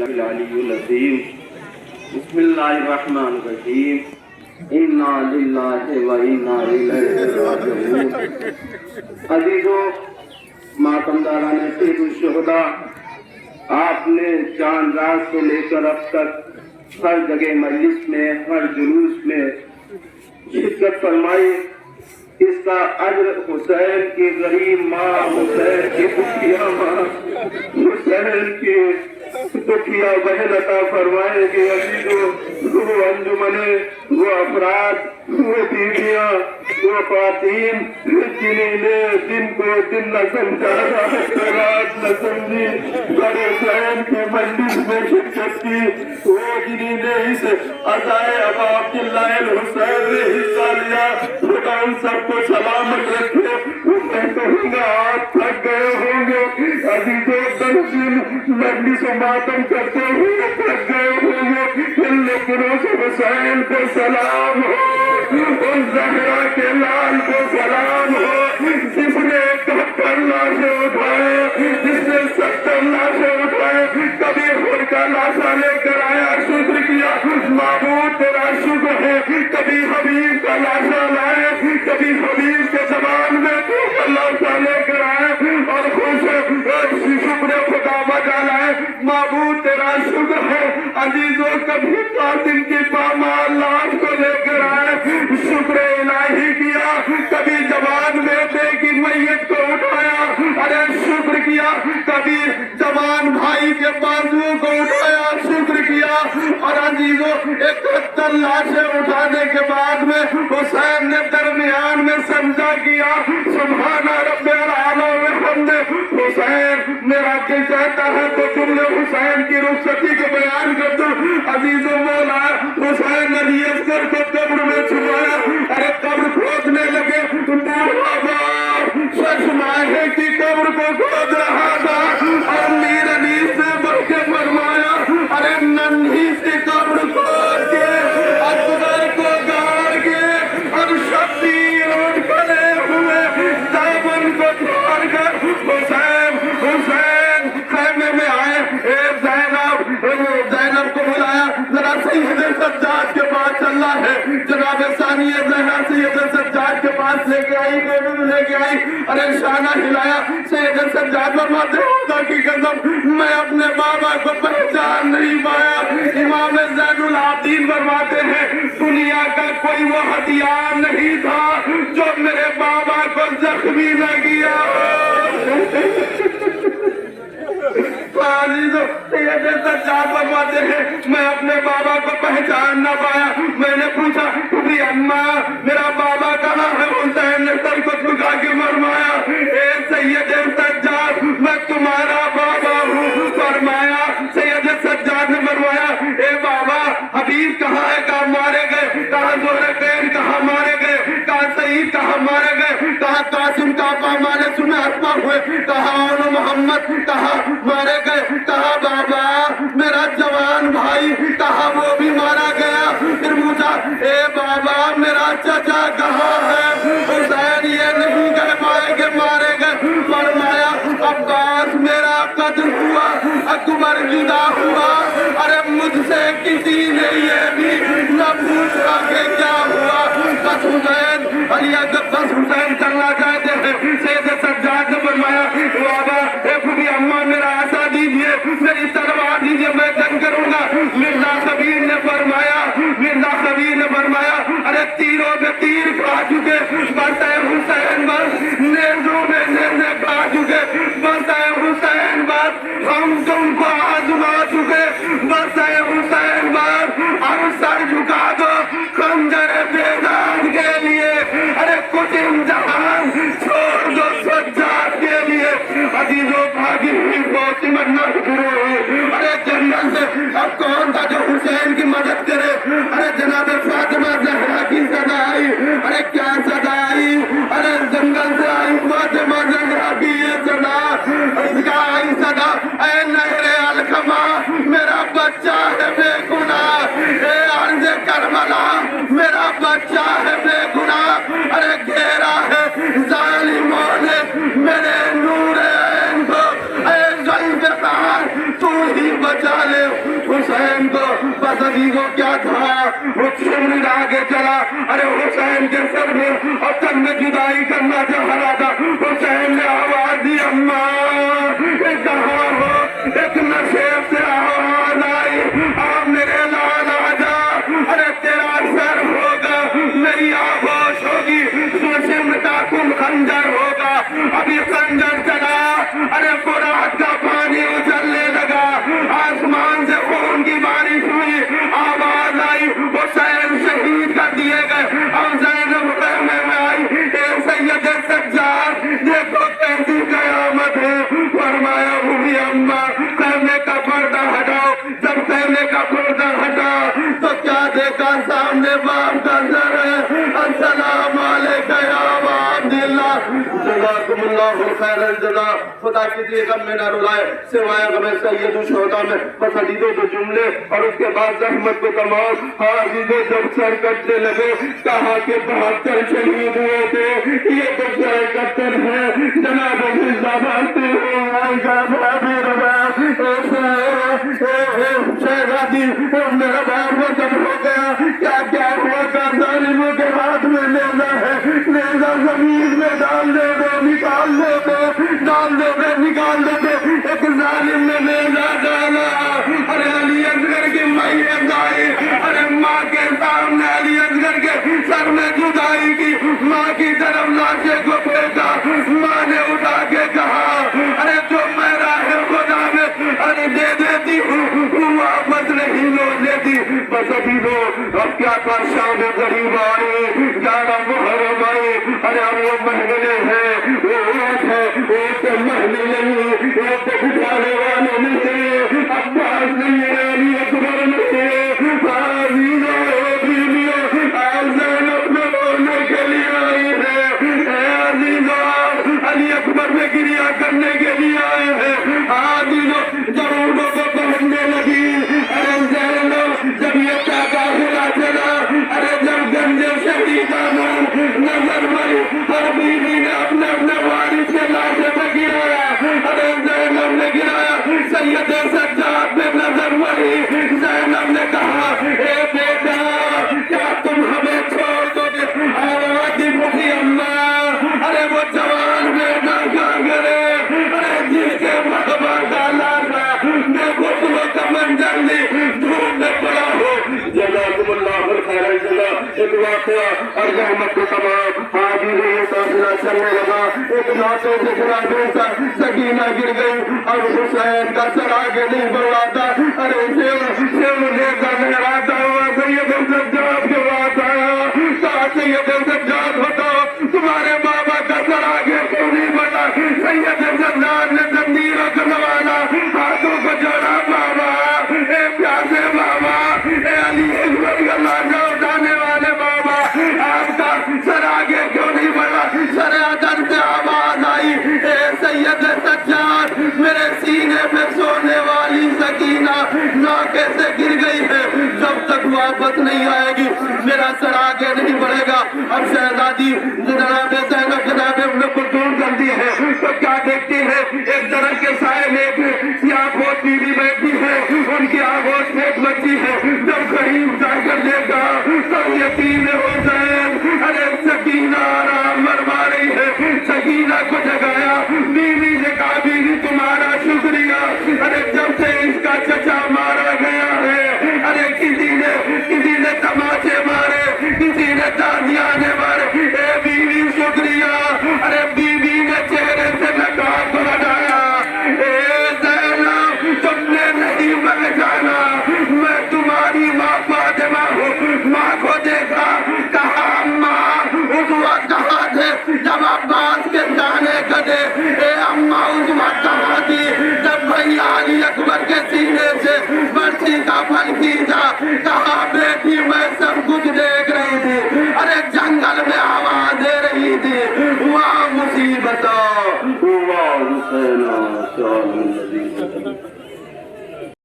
العلی العظیم بسم اللہ الرحمن الرحیم انا للہ و انا الیہ راجعون۔ عزیزوں، ماتمداران سید الشہداء، آپ نے چاند رات سے لے کر اب تک ہر جگہ مجلس میں، ہر جلوس میں شرکت فرمائی۔ اس کا اجر حسین کی غریب ماں، حسین کی دکھیا ماں، حسین کی دکھیا بہن عطا فرمائے گی۔ عزیزوں، وہ انجمنیں، وہ افراد، وہ بیویاں، وہ خواتین جنہیں نے دن کو دن نہ سمجھا، رات نہ سمجھی، بڑے حسین کی مجلس میں شرکت کی، وہ جنہیں نے اس عزائے ابا عبداللہ الحسین میں حصہ لیا، خدا ان سب کو سلامت رکھے۔ میں کہوں گا آپ تھک گئے ہوں گے عزیزوں، 10 دن مجلس و ماتم کرتے ہوئے تھک گئے ہوں گے، لیکن اس حسین کو سلام ہو، اس زہرا کے لال کو سلام ہو، جس نے 71 لاشیں اٹھائے، جس نے 70 لاشیں اٹھائے، کبھی خود کا لاشا لے کر آیا، شکر کیا، معبود تیرا شکر ہے، کبھی حبیب کا لاشا لائے، کبھی حبیب کے زبان میں تو کا لاشا لے کر آئے اور خوش شکر خدا بجا لائے، معبود تیرا شکر ہے۔ عزیزوں، کبھی قاسم کی پامال لاش کو لے کر آئے، شکر الہی کیا، کبھی جوان بیٹے کی میت کو اٹھایا، ارے شکر کیا، کبھی جوان بھائی کے بازو کو اٹھایا، شکر کیا، اور عزیزوں 71 لاشیں اٹھانے کے بعد میں حسین نے درمیان میں سجدہ کیا، سبحان رب العالی وحمد۔ حسین میرا دل چاہتا ہے تو تم نے حسین کی رخصتی کو بیان کر دو۔ عزیزوں، مولا حسین علی اصغر کو قبر میں چھپایا، ارے قبر کھودنے لگے، بابا ششماہے کی قبر کو کھود رہا تھا، اور میر علی سے بڑھ کے فرمایا، ارے ننھی سی قبر کھود کے اصغر کو گاڑ کے اور شبیر اٹھ کھڑے ہوئے دامن کو چھوڑ کر حسین خیمے میں آئے۔ زینب کو بلایا، ذرا سید سجاد کے پاس چلنا ہے، جناب ثانی زہرا سید سجاد کے پاس لے کے آئی، لے کے آئی، ارے شانہ ہلایا، سید سجاد فرماتے خدا کی قسم میں اپنے بابا کو پہچان نہیں پایا۔ امام زین العابدین فرماتے ہیں دنیا کا کوئی وہ ہتھیار نہیں تھا جو میرے بابا کو زخمی نہ کیا۔ سید سجاد فرماتے ہیں میں اپنے بابا کو پہچان نہ پایا، میں نے پوچھا اماں میرا بابا کہاں ہے؟ حسین نے سر کو جھکا کے فرمایا اے سید سجاد میں تمہارا بابا ہوں۔ فرمایا سید سجاد نے فرمایا اے بابا حبیب کہاں ہے؟ کہاں مارے گئے؟ کہاں ذوالفقار کہاں مارے گئے؟ کہاں سعید کہاں مارے گئے؟ کہاں قاسم کا پامال سنے اسما ہوئے؟ کہاں اون محمد کہاں مارے گئے؟ کہاں بابا میرا جوان بھائی کہاں وہ بھی مارا گیا؟ پھر پوچھا اے بابا میرا چچا کہاں ہے؟ حسین یہ نہیں کہہ پائے کہ مارے گئے۔ فرمایا عباس میرا قتل ہوا، اکبر جدا ہوا، ارے مجھ سے کسی نے یہ بھی نہ پوچھا کہ کیا ہوا۔ بس حسین علی بس حسین چلنا چاہتے ہیں۔ سید سجاد نے فرمایا بابا اے خودی اماں میرا عصا دیجئے، میری تلوار دیجئے، میں جنگ کروں گا۔ مرزا خبیر نے فرمایا ارے تیروں میں تیر کھا چکے، بس اے حسین بس، نیزوں میں نیزے کھا چکے، بس اے حسین بس، ہم تم کو آزما چکے، بس اے حسین بس، اب سر جھکا دو خنجر بیداد کے لیے، ارے کچھ امتحان چھوڑ دو سجاد کے لیے۔ عزیزوں بھاگی ہوئی فوج سمجھنا شروع ہوئی، ارے جنگل سے اب کون تھا جو حسین کی مدد کرے؟ ارے جناب فاطمہ زہرا کی صدا آئی، ارے کیا صدا آئی؟ ارے جنگل سے آئی فاطمہ زہرا کی یہ صدا، اس کا آئی صدا اے نہر الکما میرا بچہ ہے بے گناہ، اے عرض کربلا میرا بچہ ہے بے گناہ، ارے گھیرا ہے ظالموں نے میرے نور عین کو، اے ذوالفقار تو ہی بچہ بچا لے حسین کو. بس عزیزوں کیا تھا وہ چمن آگے چلا. ارے حسین کے سر میں اور تن میں جدائی کرنا چاہ تھا. حسین نے آواز دی اماں کہاں ہو. ایک نشیب سے آواز آئی آپ میرے لال آجا. ارے تیرا سر ہوگا میری آغوش ہوگی سوشم کا کم خنجر ہوگا. ابھی خنجر چلا. ارے فرات کا پانی اچھلنے لگا. آسمان سے خون کی بارش ہوئی. آواز آئی حسین شہید کر دیے گئے. اور زینب خیمے میں آئی اے سید سجاد دیکھو کیسی قیامت ہے. فرمایا ہوئی اماں خیمے کا پردہ ہٹاؤ. جب خیمے کا پردہ ہٹا تو کیا دیکھا سامنے باپ کا سر ہے. السلام علیکم یا عبداللہ. جزاکم اللہ خیر الجزا. خدا کسی غم میں نہ رلائے سوائے غم سید الشہداء میں. بس عزیزوں دو جملے اور اس کے بعد زحمت کو تمام. ہاں عزیزوں جب سر کٹنے لگے کہا کہ 72 شہید ہوئے تھے. یہ تو سر کٹن ہے جناب زبانتے شہزادی میرا باپ وہ جب ہو گیا کیا کیا ہوا کا ظالموں کے ہاتھ میں نیزہ ہے. نیزہ زمین میں ڈال دے دے نکال دے دے ڈال دے دے نکال دے دے. ایک ظالم نے نیزہ ڈالا. ارے علی اصغر کی میت آئی. ارے ماں کے سامنے علی اصغر کے سر میں جدائی کی. ماں کی طرف لاشے کو پھینکا. ماں نے اٹھا کے کہا ارے جو میرا ہے خدا میں ارے دے دیتی ہوں واپس نہیں لو لیتی. بس ابھی لو اب کیا کر شام غریب آئی 11 محرم آئی. ارے اب وہ مہینے ہیں وہ اونٹ ہے وہ تو مہینے نہیں وہ تو بٹھانے والے نہیں ہے. عباس نہیں ہے علی اکبر نہیں ہے. زینب میں رونے کے لیے آئی ہے. علی اکبر میں گریا کرنے کے لیے آئے ہیں. جب اونٹوں کو پہننے لگی. ارے زینب جب یہ ٹاکا ہلا چلا. ارے جب گنجے شہید نظر مری ہر بیوی نے اپنے اپنے وارث کے لاشے میں گرایا. ارے زینب نے گرایا. سید سجاد نے نظر مری. زینب نے کہا اے بیٹا کیا تم ہمیں چھوڑ دو گے. آواز دی بھوکی اماں. ارے وہ جوان بیٹا کیا کرے. ارے جس کے مقبہ ڈالا تھا میں غسلوں کا منظر لی ڈھونڈنے پڑا ہو. جزاکم اللہ خیر الجزا. ایک واقعہ اور رحمت کو تمام حاضر ہوئے قافلہ چلنے لگا. ایک ناطے سے کھلا دوسرا سکینہ گر گئی اور حسین کا سر آگے نہیں بڑھ رہا تھا. ارے سیو لے کر لہراتا ہوا سید سجاد کے پاس آیا. کہا سید سجاد بتاؤ تمہارے بابا کا سر آگے کیوں نہیں بڑھا. سید سجاد نے زنجیروں کو نوالا ہاتھوں کو جوڑا. بابا اے پیاسے بابا اے علی اکبر کا لاشا اٹھانے والے بابا آپ کا سر آگے کیوں نہیں بڑھا. سر ادر سے آواز آئی اے سید سجاد میرے سینے پہ سونے والی سکینہ ناکے سے گر گئی ہے. جب تک واپس نہیں آئے گی میرا سر آگے نہیں بڑھے گا. اب شہزادی جناب زینب جناب ابن کلثوم کرتی ہے تو کیا دیکھتی ہے ایک درخت کے سائے میں ایک سیاہ پوش بیوی بیٹھی ہے. ان کی آغوش میں ایک بچی ہے. جب قریب جا کر دیکھا تو یتیم حسین. ارے سکینہ آرام فرما رہی ہے. سکینہ کو جگایا. بیوی نے کہا بیوی تمہارا شکریہ. ارے جب سے اس کا چچا مارا گیا ہے ارے کسی نے تماچے مارے کسی نے تازیانے مارے. اے بیوی شکریہ. ارے بیوی نے چہرے سے نقاب کو ہٹایا. اے زینب تم نے نہیں پہچانا میں تمہاری ماں فاطمہ ہوں. ماں کو دیکھا کہا اماں اس وقت کہاں تھے جب عباس کے جانے کٹے. اے اماں اس وقت کہاں تھی جب بھائی علی اکبر کے سینے سے برسی کا پھل کھینچا. کہا بیٹی میں سب کچھ دیکھ رہی تھی. ارے جنگل میں آواز دے رہی تھی واہ مصیبت واہ حسین